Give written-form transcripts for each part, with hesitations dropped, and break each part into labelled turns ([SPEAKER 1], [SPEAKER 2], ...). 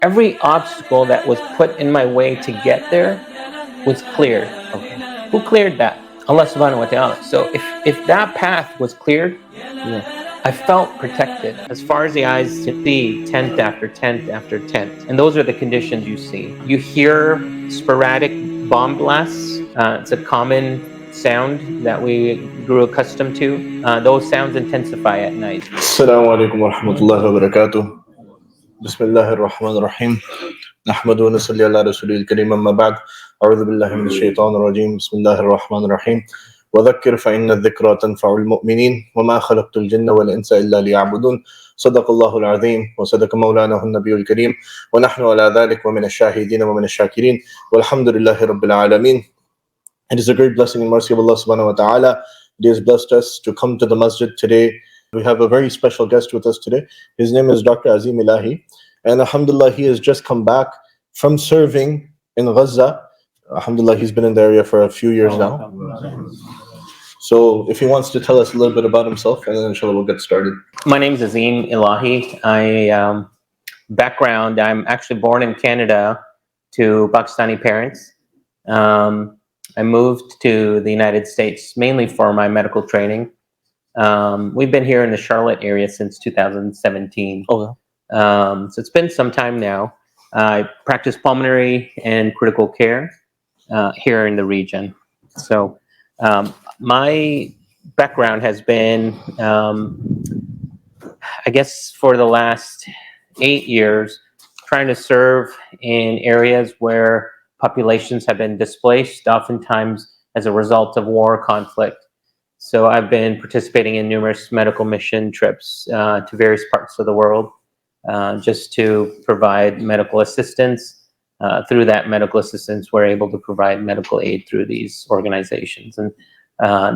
[SPEAKER 1] every obstacle that was put in my way to get there was cleared. Okay. Who cleared that? Allah subhanahu wa ta'ala. So if that path was cleared,
[SPEAKER 2] Yeah.
[SPEAKER 1] I felt protected as far as the eyes can see, tent after tent after tent. And those are the conditions you see. You hear sporadic bomb blasts. It's a common sound that we grew accustomed to. Those sounds intensify at night.
[SPEAKER 2] Assalamu alaikum wa rahmatullahi wa barakatuh. Bismillahir Rahmanir Rahim. نحمد ونصلي على رسوله الكريم أما بعد أعوذ بالله من الشيطان الرجيم بسم الله الرحمن الرحيم وذكر فإن الذكرى تنفع المؤمنين وما خلقت الجن والإنس إلا ليعبدون صدق الله العظيم وصدق مولانه النبي الكريم ونحن على ذلك ومن الشاهدين ومن الشاكرين والحمد لله رب العالمين. It is a great blessing and mercy of Allah subhanahu wa ta'ala. He has blessed us to come to the masjid today. We have a very special guest with us today. His name is Dr. Azeem Ilahi. And alhamdulillah, he has just come back from serving in Gaza. Alhamdulillah, he's been in the area for a few years now. So if he wants to tell us a little bit about himself, and then inshallah we'll get started.
[SPEAKER 1] My name is Azeem Ilahi. I'm actually born in Canada to Pakistani parents. I moved to the United States mainly for my medical training. We've been here in the Charlotte area since 2017.
[SPEAKER 2] Okay.
[SPEAKER 1] So it's been some time now. I practice pulmonary and critical care here in the region. So my background has been, I guess for the last 8 years, trying to serve in areas where populations have been displaced, oftentimes as a result of war or conflict. So I've been participating in numerous medical mission trips to various parts of the world. Just to provide medical assistance. Through that medical assistance, we're able to provide medical aid through these organizations. And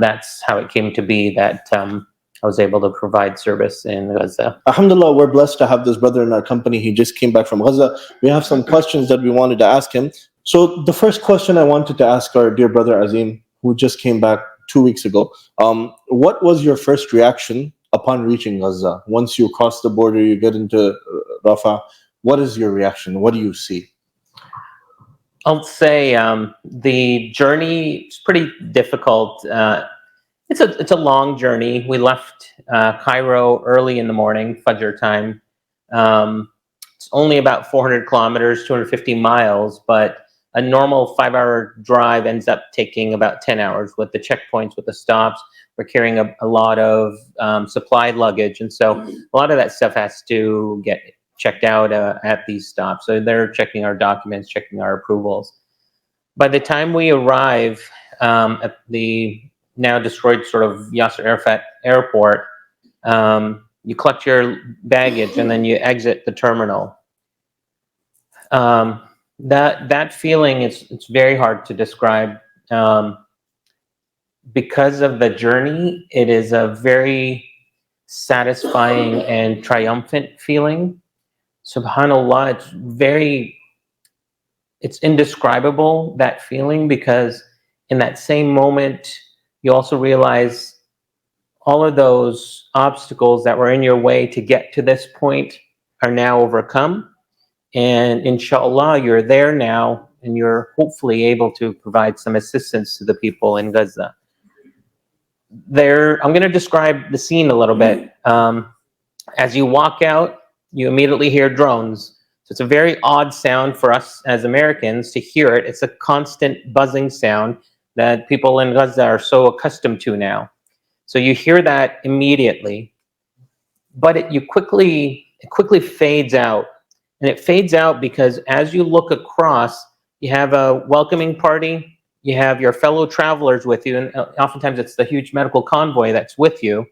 [SPEAKER 1] that's how it came to be that I was able to provide service in Gaza.
[SPEAKER 2] Alhamdulillah, we're blessed to have this brother in our company. He just came back from Gaza. We have some questions that we wanted to ask him. So the first question I wanted to ask our dear brother Azeem, who just came back 2 weeks ago, what was your first reaction upon reaching Gaza? Once you cross the border, you get into Rafah, what is your reaction? What do you see?
[SPEAKER 1] I'll say the journey is pretty difficult. It's a long journey. We left Cairo early in the morning, Fajr time. It's only about 400 kilometers, 250 miles, but a normal 5-hour drive ends up taking about 10 hours with the checkpoints, with the stops. We're carrying a lot of supplied luggage. And so a lot of that stuff has to get checked out at these stops. So they're checking our documents, checking our approvals. By the time we arrive at the now destroyed sort of Yasser Arafat airport, you collect your baggage and then you exit the terminal. That feeling, it's very hard to describe. Because of the journey, it is a very satisfying and triumphant feeling. SubhanAllah, it's indescribable, that feeling, because in that same moment, you also realize all of those obstacles that were in your way to get to this point are now overcome. And inshallah, you're there now, and you're hopefully able to provide some assistance to the people in Gaza. I'm going to describe the scene a little bit. As you walk out, you immediately hear drones. So it's a very odd sound for us as Americans to hear it. It's a constant buzzing sound that people in Gaza are so accustomed to now. So you hear that immediately, but it quickly fades out. And it fades out because as you look across, you have a welcoming party. You have your fellow travelers with you, and oftentimes it's the huge medical convoy that's with you.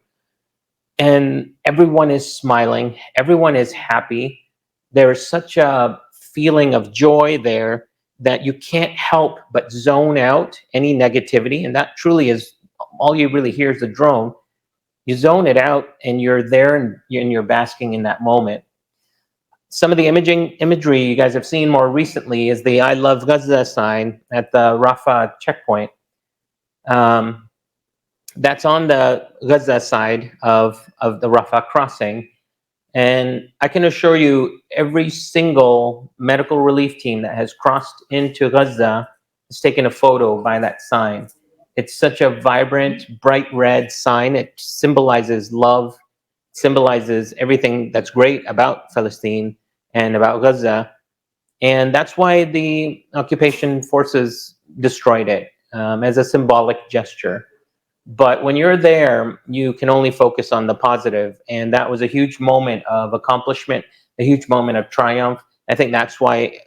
[SPEAKER 1] And everyone is smiling. Everyone is happy. There is such a feeling of joy there that you can't help but zone out any negativity. And that truly is all you really hear is the drone. You zone it out and you're there and you're basking in that moment. Some of the imagery you guys have seen more recently is the I Love Gaza sign at the Rafah checkpoint. That's on the Gaza side of the Rafah crossing. And I can assure you, every single medical relief team that has crossed into Gaza has taken a photo by that sign. It's such a vibrant, bright red sign. It symbolizes love, symbolizes everything that's great about Palestine and about Gaza. And that's why the occupation forces destroyed it, as a symbolic gesture. But when you're there, you can only focus on the positive. And that was a huge moment of accomplishment, a huge moment of triumph. I think that's why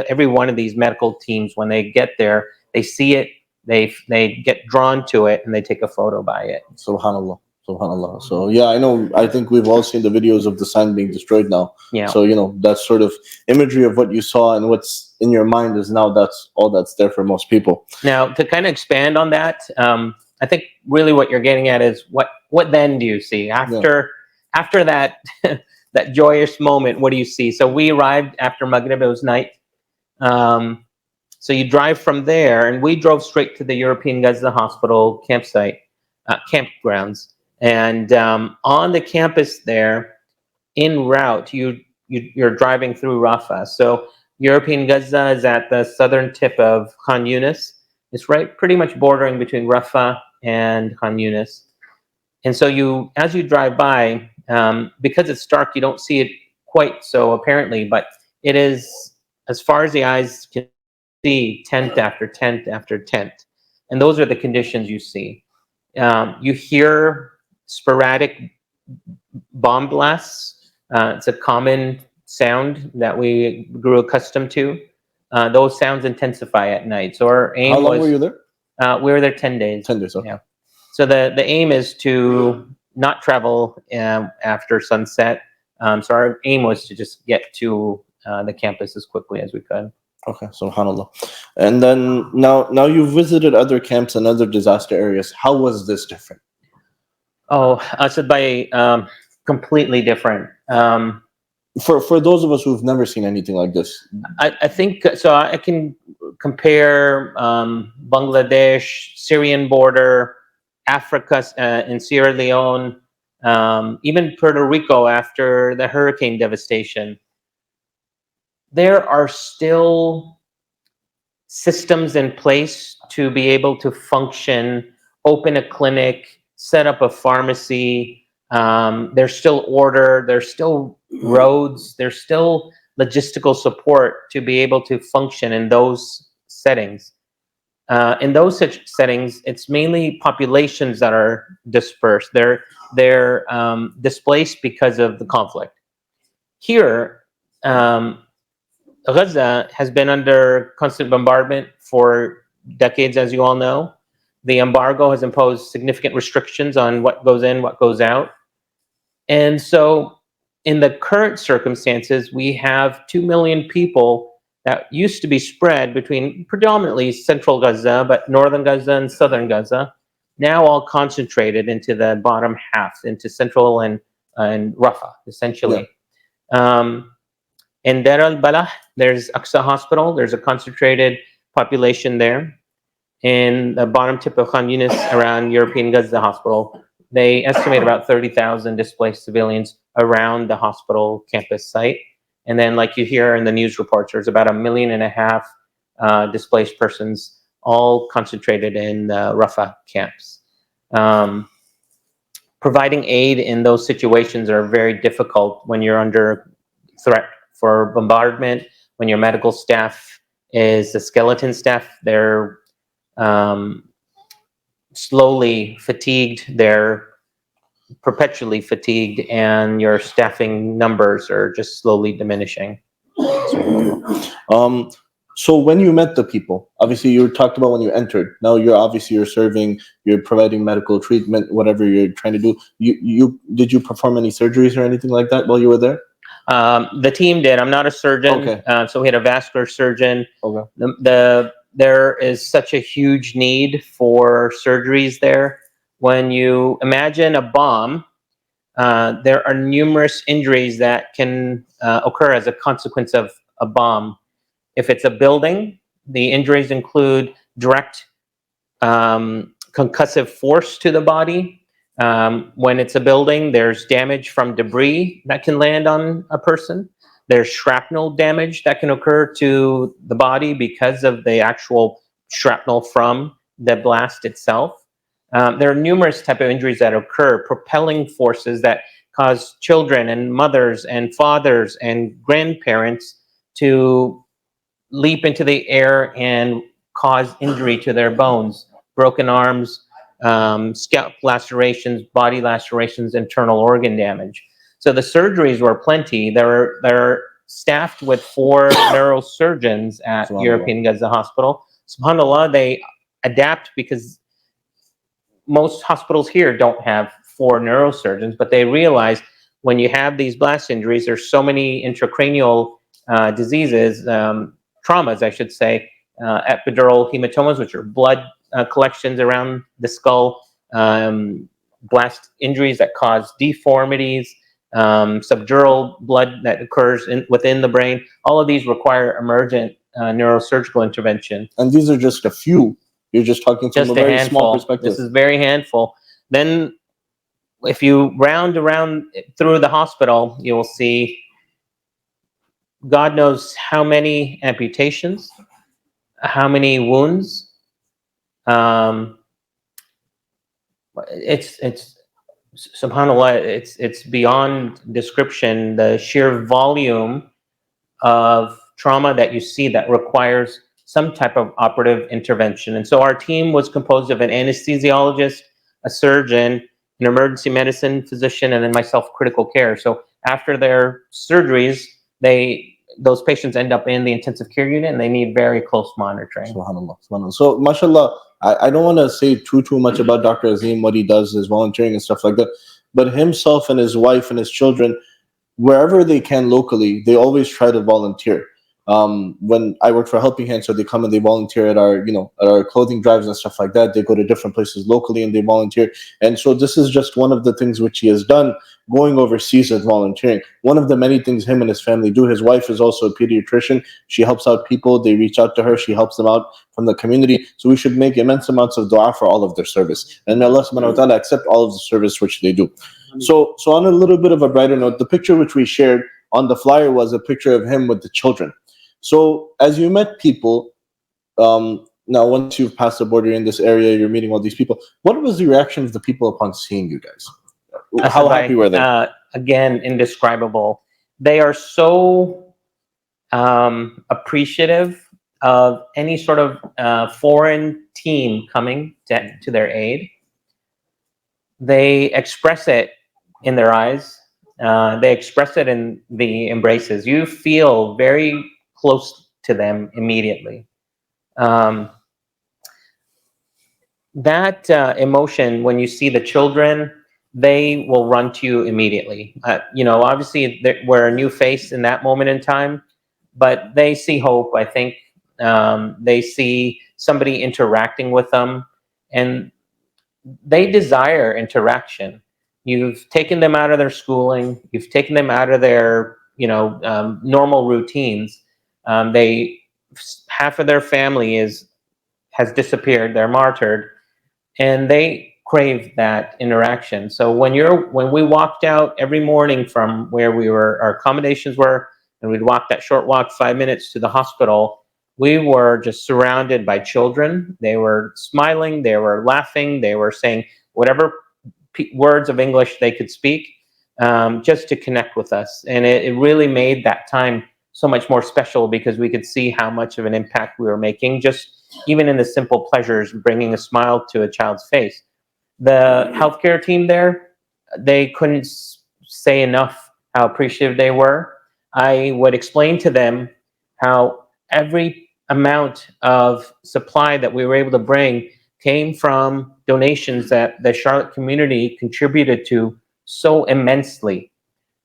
[SPEAKER 1] every one of these medical teams, when they get there, they see it, they get drawn to it, and they take a photo by it.
[SPEAKER 2] Subhanallah. Subhanallah. So yeah, I think we've all seen the videos of the sign being destroyed now.
[SPEAKER 1] Yeah.
[SPEAKER 2] So that sort of imagery of what you saw and what's in your mind is now that's all that's there for most people.
[SPEAKER 1] Now, to kind of expand on that, I think really what you're getting at is what then do you see after that that joyous moment? What do you see? So we arrived after Maghrib. It was night. So you drive from there, and we drove straight to the European Gaza Hospital campgrounds. And on the campus there, en route, you're driving through Rafah. So European Gaza is at the southern tip of Khan Yunis. It's right, pretty much bordering between Rafah and Khan Yunis. And so as you drive by, because it's dark, you don't see it quite so apparently, but it is, as far as the eyes can see, tent after tent after tent. And those are the conditions you see. You hear sporadic bomb blasts. It's a common sound that we grew accustomed to. Those sounds intensify at night. So our aim
[SPEAKER 2] How long were you there?
[SPEAKER 1] We were there 10 days.
[SPEAKER 2] 10 days, okay.
[SPEAKER 1] Yeah. So the aim is to not travel after sunset. So our aim was to just get to the campus as quickly as we could.
[SPEAKER 2] Okay, subhanallah. And then now you've visited other camps and other disaster areas. How was this different?
[SPEAKER 1] Oh, Asad Bhai, completely different.
[SPEAKER 2] For those of us who've never seen anything like this,
[SPEAKER 1] I think so. I can compare Bangladesh, Syrian border, Africa, in Sierra Leone, even Puerto Rico after the hurricane devastation. There are still systems in place to be able to function, open a clinic, set up a pharmacy. There's still order, there's still roads, there's still logistical support to be able to function in those settings. In those such settings, it's mainly populations that are dispersed. They're displaced because of the conflict. Here, Gaza has been under constant bombardment for decades, as you all know. The embargo has imposed significant restrictions on what goes in, what goes out. And so in the current circumstances, we have 2 million people that used to be spread between predominantly central Gaza, but northern Gaza and southern Gaza, now all concentrated into the bottom half, into central and Rafah, essentially. Yeah. In Deir al-Balah, there's Aqsa Hospital. There's a concentrated population there. In the bottom tip of Khan Yunis, around European Gaza Hospital, they estimate about 30,000 displaced civilians around the hospital campus site. And then, like you hear in the news reports, there's about 1.5 million displaced persons, all concentrated in the Rafah camps. Providing aid in those situations are very difficult when you're under threat for bombardment, when your medical staff is a skeleton staff. They're slowly fatigued, they're perpetually fatigued, and your staffing numbers are just slowly diminishing.
[SPEAKER 2] So when you met the people, obviously you talked about when you entered. Now you're serving, you're providing medical treatment, whatever you're trying to do. Did you perform any surgeries or anything like that while you were there?
[SPEAKER 1] The team did. I'm not a surgeon,
[SPEAKER 2] okay.
[SPEAKER 1] So we had a vascular surgeon.
[SPEAKER 2] Okay.
[SPEAKER 1] There is such a huge need for surgeries there. When you imagine a bomb, there are numerous injuries that can occur as a consequence of a bomb. If it's a building, the injuries include direct concussive force to the body, When it's a building, there's damage from debris that can land on a person. There's shrapnel damage that can occur to the body because of the actual shrapnel from the blast itself. There are numerous types of injuries that occur, propelling forces that cause children and mothers and fathers and grandparents to leap into the air and cause injury to their bones, broken arms, scalp lacerations, body lacerations, internal organ damage. So the surgeries were plenty. They're staffed with 4 neurosurgeons at European Gaza Hospital. SubhanAllah, they adapt because most hospitals here don't have 4 neurosurgeons, but they realize when you have these blast injuries, there's so many intracranial diseases, traumas, I should say, epidural hematomas, which are blood collections around the skull, blast injuries that cause deformities, subdural blood that occurs within the brain. All of these require emergent neurosurgical intervention.
[SPEAKER 2] And these are just a few. You're just talking from
[SPEAKER 1] Just
[SPEAKER 2] a
[SPEAKER 1] a
[SPEAKER 2] very
[SPEAKER 1] handful.
[SPEAKER 2] small perspective.
[SPEAKER 1] This is very handful. Then if you round around through the hospital, you will see God knows how many amputations, how many wounds. It's subhanAllah, it's beyond description, the sheer volume of trauma that you see that requires some type of operative intervention. And so our team was composed of an anesthesiologist, a surgeon, an emergency medicine physician, and then myself, critical care. So after their surgeries, those patients end up in the intensive care unit and they need very close monitoring.
[SPEAKER 2] SubhanAllah, SubhanAllah. So, mashallah, I don't want to say too much about Dr. Azeem, what he does, his volunteering and stuff like that. But himself and his wife and his children, wherever they can locally, they always try to volunteer. When I work for Helping Hands, so they come and they volunteer at our clothing drives and stuff like that. They go to different places locally and they volunteer. And so this is just one of the things which he has done, going overseas and volunteering. One of the many things him and his family do. His wife is also a pediatrician. She helps out people. They reach out to her. She helps them out from the community. So we should make immense amounts of dua for all of their service. And may Allah subhanahu wa ta'ala accept all of the service which they do. So on a little bit of a brighter note, the picture which we shared on the flyer was a picture of him with the children. So as you met people, now once you've passed the border in this area, you're meeting all these people. What was the reaction of the people upon seeing you guys? How happy were they?
[SPEAKER 1] Again, indescribable. They are so appreciative of any sort of foreign team coming to their aid. They express it in their eyes. They express it in the embraces. You feel very close to them immediately. That emotion, when you see the children, they will run to you immediately. Obviously we're a new face in that moment in time, but they see hope, I think. They see somebody interacting with them, and they desire interaction. You've taken them out of their schooling. You've taken them out of their, normal routines. Half of their family has disappeared. They're martyred, and they crave that interaction. So when we walked out every morning from where our accommodations were, and we'd walk that short walk, 5 minutes to the hospital, we were just surrounded by children. They were smiling, they were laughing, they were saying whatever words of English they could speak, just to connect with us. And it really made that time so much more special, because we could see how much of an impact we were making, just even in the simple pleasures, bringing a smile to a child's face. The healthcare team there, they couldn't say enough how appreciative they were. I would explain to them how every amount of supply that we were able to bring came from donations that the Charlotte community contributed to so immensely.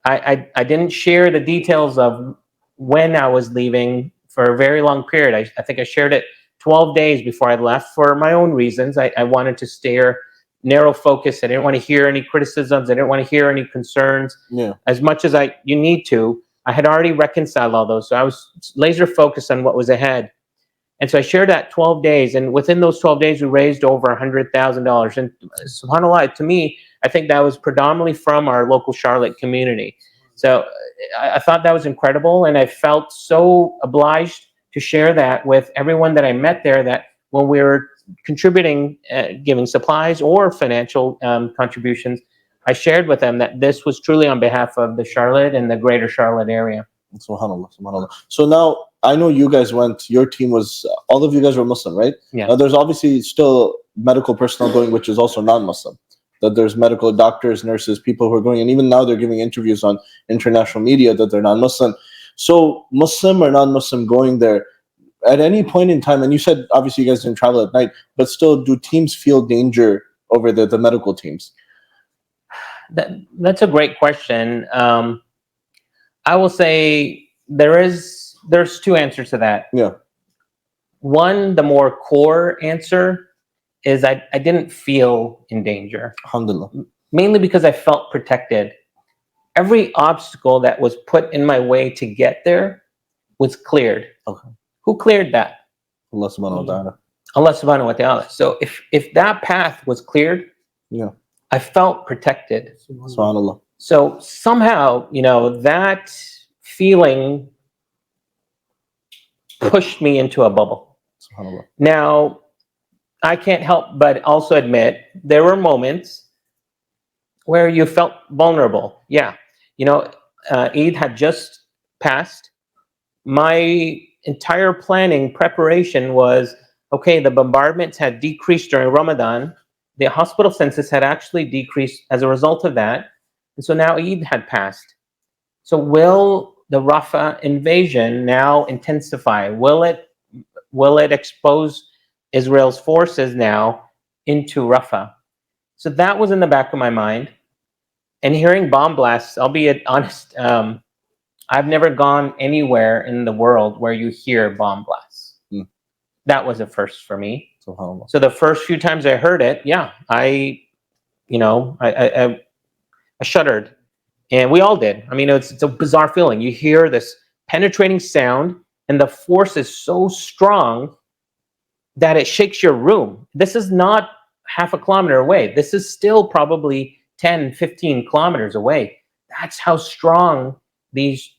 [SPEAKER 1] I didn't share the details of when I was leaving for a very long period. I think I shared it 12 days before I left for my own reasons. I wanted to steer narrow focus. I didn't want to hear any criticisms. I didn't want to hear any concerns.
[SPEAKER 2] Yeah.
[SPEAKER 1] As much as you need to. I had already reconciled all those. So I was laser focused on what was ahead. And so I shared that 12 days. And within those 12 days, we raised over $100,000. And subhanAllah, to me, I think that was predominantly from our local Charlotte community. So I thought that was incredible, and I felt so obliged to share that with everyone that I met there, that when we were contributing, giving supplies or financial contributions, I shared with them that this was truly on behalf of the Charlotte and the greater Charlotte area.
[SPEAKER 2] Subhanallah, subhanallah. So now I know you guys went, your team was, all of you guys were Muslim, right?
[SPEAKER 1] Yeah.
[SPEAKER 2] Now there's obviously still medical personnel going, which is also non-Muslim. That there's medical doctors, nurses, people who are going, and even now they're giving interviews on international media that they're non-Muslim. So Muslim or non-Muslim going there, at any point in time, and you said obviously you guys didn't travel at night, but still, do teams feel danger over the medical teams?
[SPEAKER 1] That's a great question. I will say there's two answers to that.
[SPEAKER 2] Yeah.
[SPEAKER 1] One, the more core answer is I didn't feel in danger.
[SPEAKER 2] Alhamdulillah.
[SPEAKER 1] Mainly because I felt protected. Every obstacle that was put in my way to get there was cleared.
[SPEAKER 2] Okay.
[SPEAKER 1] Who cleared that?
[SPEAKER 2] Allah subhanahu wa ta'ala.
[SPEAKER 1] Allah subhanahu wa ta'ala. So if that path was cleared,
[SPEAKER 2] Yeah.
[SPEAKER 1] I felt protected.
[SPEAKER 2] Subhanallah.
[SPEAKER 1] So somehow, that feeling pushed me into a bubble.
[SPEAKER 2] Subhanallah.
[SPEAKER 1] Now, I can't help but also admit there were moments where you felt vulnerable. Yeah. Eid had just passed. My entire planning preparation was, okay, the bombardments had decreased during Ramadan. The hospital census had actually decreased as a result of that. And so now Eid had passed. So will the Rafah invasion now intensify? Will it expose Israel's forces now into Rafah? So that was in the back of my mind. And hearing bomb blasts, I'll be honest, I've never gone anywhere in the world where you hear bomb blasts. That was a first for me. So the first few times I heard it, yeah, I shuddered, and we all did. I mean, it's a bizarre feeling. You hear this penetrating sound, and the force is so strong that it shakes your room. This is not half a kilometer away. This is still probably 10, 15 kilometers away. That's how strong these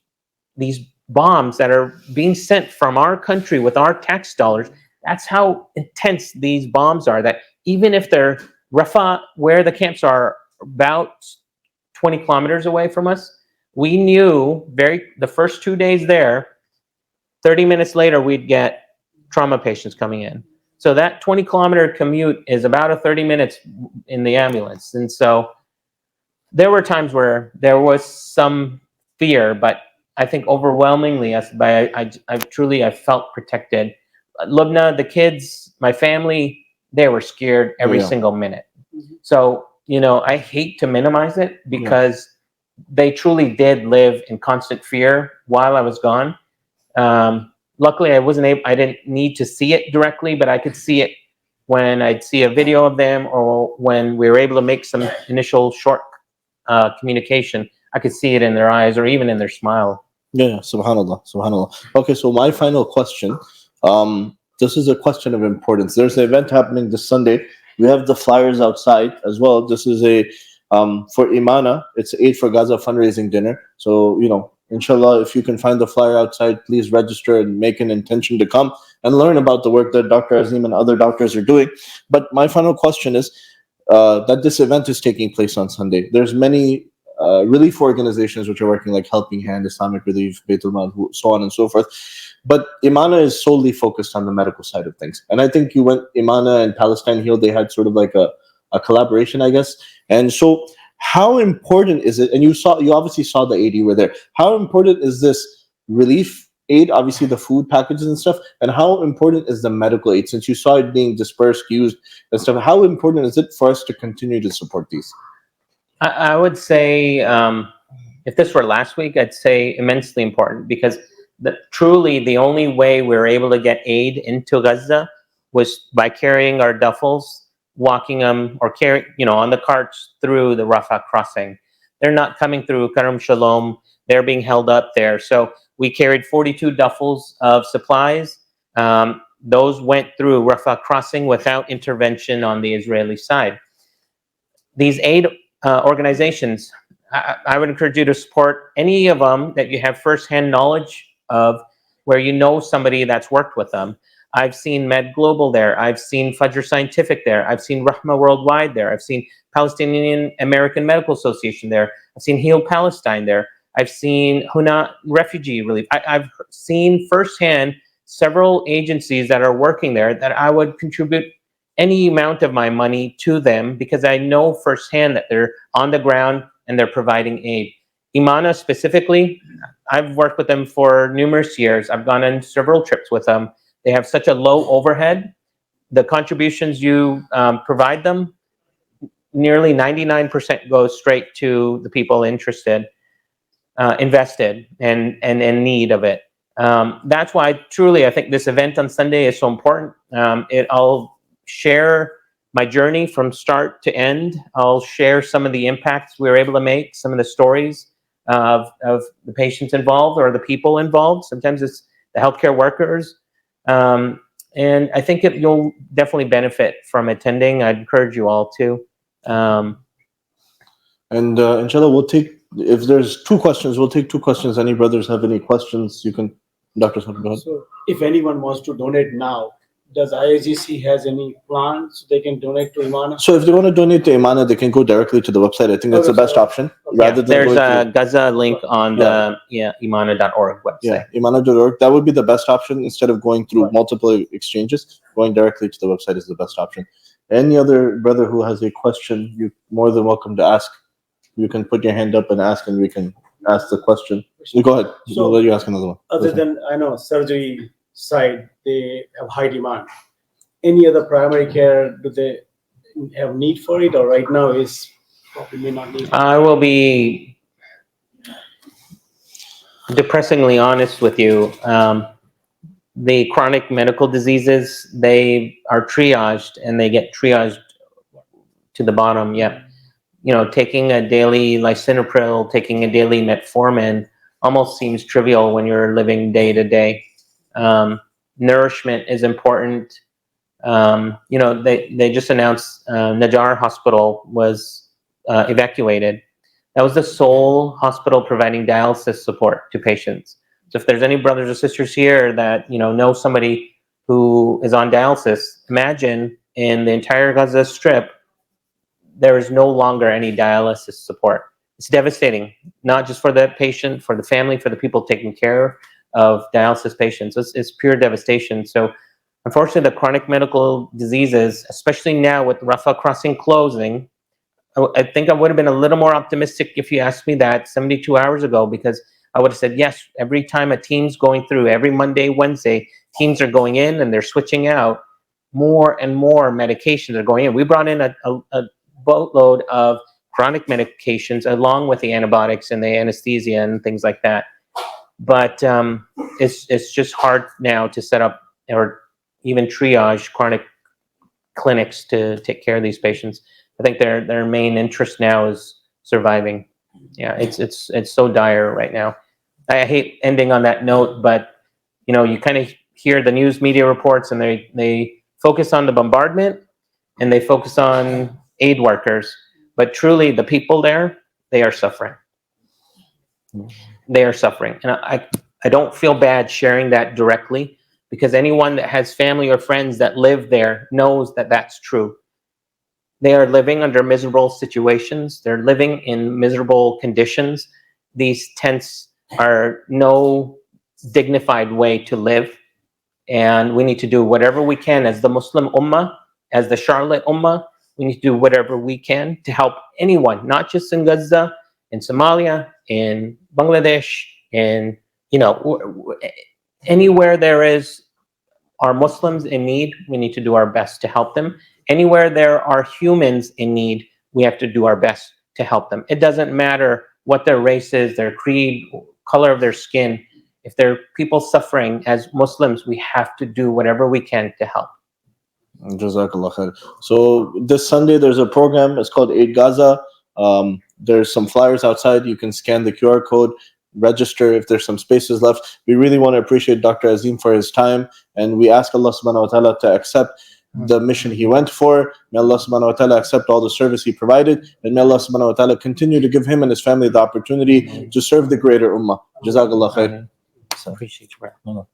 [SPEAKER 1] bombs that are being sent from our country with our tax dollars, that's how intense these bombs are, that even if they're Rafah, where the camps are about 20 kilometers away from us, we knew the first 2 days there, 30 minutes later, we'd get trauma patients coming in. So that 20-kilometer commute is about a 30 minutes in the ambulance. And so there were times where there was some fear, but I think overwhelmingly, I felt protected. Lubna, the kids, my family, they were scared every single minute. So, I hate to minimize it because they truly did live in constant fear while I was gone. Luckily, I didn't need to see it directly, but I could see it when I'd see a video of them, or when we were able to make some initial short communication. I could see it in their eyes or even in their smile.
[SPEAKER 2] Yeah, subhanallah, subhanallah. Okay, so my final question, this is a question of importance. There's an event happening this Sunday. We have the flyers outside as well. This is for Imana, it's Aid for Gaza fundraising dinner. So, inshallah, if you can find the flyer outside, please register and make an intention to come and learn about the work that Dr. Azeem and other doctors are doing. But my final question is that this event is taking place on Sunday. There's many relief organizations which are working, like Helping Hand, Islamic Relief, Baitul Mal, so on and so forth. But Imana is solely focused on the medical side of things. And I think you went, Imana and Palestine Healed, they had sort of like a collaboration, I guess. And so how important is it? And you obviously saw the aid, you were there. How important is this relief aid, obviously the food packages and stuff, and how important is the medical aid? Since you saw it being dispersed, used and stuff, how important is it for us to continue to support these?
[SPEAKER 1] I would say, if this were last week, I'd say immensely important, because truly the only way we were able to get aid into Gaza was by carrying our duffels, walking them, or on the carts through the Rafah crossing. They're not coming through Karam Shalom. They're being held up there. So we carried 42 duffels of supplies. Those went through Rafah crossing without intervention on the Israeli side. These aid organizations, I would encourage you to support any of them that you have firsthand knowledge of, where you know somebody that's worked with them. I've seen Med Global there. I've seen Fajr Scientific there. I've seen Rahma Worldwide there. I've seen Palestinian American Medical Association there. I've seen Heal Palestine there. I've seen Huna Refugee Relief. I've seen firsthand several agencies that are working there that I would contribute any amount of my money to them, because I know firsthand that they're on the ground and they're providing aid. Imana specifically, I've worked with them for numerous years. I've gone on several trips with them. They have such a low overhead. The contributions you provide them, nearly 99% goes straight to the people interested, invested, and in need of it. That's why truly I think this event on Sunday is so important. I'll share my journey from start to end. I'll share some of the impacts we were able to make, some of the stories of the patients involved or the people involved. Sometimes it's the healthcare workers. And I think you'll definitely benefit from attending. I'd encourage you all to.
[SPEAKER 2] And inshallah, we'll take, if there's 2 questions, we'll take 2 questions. Any brothers have any questions, you can, Dr. Sam, go ahead.
[SPEAKER 3] So if anyone wants to donate now, does IAGC has any plans they can donate to Imana?
[SPEAKER 2] So if they want to donate to Imana, they can go directly to the website. I think that's the best option. Rather than
[SPEAKER 1] There's
[SPEAKER 2] going
[SPEAKER 1] a Gaza link on the imana.org website.
[SPEAKER 2] Imana.org. That would be the best option instead of going through multiple exchanges. Going directly to the website is the best option. Any other brother who has a question, you're more than welcome to ask. You can put your hand up and ask, and we can ask the question. So go ahead.
[SPEAKER 3] So,
[SPEAKER 2] we'll let you ask another one.
[SPEAKER 3] Other than, I know, surgery side, they have high demand. Any other primary care, do they have need for it, or right now is probably may not need?
[SPEAKER 1] I will be depressingly honest with you. The chronic medical diseases, they are triaged, and they get triaged to the bottom. Yeah. You know, taking a daily lisinopril, taking a daily metformin almost seems trivial when you're living day to day. Nourishment is important. You know, they just announced Najjar Hospital was evacuated. That was the sole hospital providing dialysis support to patients. So if there's any brothers or sisters here that, you know somebody who is on dialysis, imagine in the entire Gaza Strip, there is no longer any dialysis support. It's devastating, not just for the patient, for the family, for the people taking care of dialysis patients. It's pure devastation. So unfortunately, the chronic medical diseases, especially now with Rafah crossing closing, I think I would have been a little more optimistic if you asked me that 72 hours ago, because I would have said, yes, every time a team's going through, every Monday, Wednesday, teams are going in and they're switching out. More and more medications are going in. We brought in a boatload of chronic medications along with the antibiotics and the anesthesia and things like that. But it's just hard now to set up or even triage chronic clinics to take care of these patients. I think their main interest now is surviving. Yeah, it's so dire right now. I hate ending on that note, but you kind of hear the news media reports, and they focus on the bombardment and they focus on aid workers, but truly the people there, they are suffering. They are suffering, and I don't feel bad sharing that directly, because anyone that has family or friends that live there knows that that's true. They are living under miserable situations. They're living in miserable conditions. These tents are no dignified way to live. And we need to do whatever we can as the Muslim Ummah, as the Charlotte Ummah. We need to do whatever we can to help anyone, not just in Gaza, in Somalia, in Bangladesh, in, anywhere there are Muslims in need, we need to do our best to help them. Anywhere there are humans in need, we have to do our best to help them. It doesn't matter what their race is, their creed, color of their skin. If there are people suffering as Muslims, we have to do whatever we can to help.
[SPEAKER 2] Jazakallah khair. So this Sunday there's a program. It's called Aid Gaza. There's some flyers outside. You can scan the QR code, register if there's some spaces left. We really want to appreciate Dr. Azeem for his time, and we ask Allah subhanahu wa ta'ala to accept the mission he went for. May Allah subhanahu wa ta'ala accept all the service he provided, and may Allah subhanahu wa ta'ala continue to give him and his family the opportunity to serve the greater ummah. Jazakallah khair.
[SPEAKER 1] Appreciate you, bro.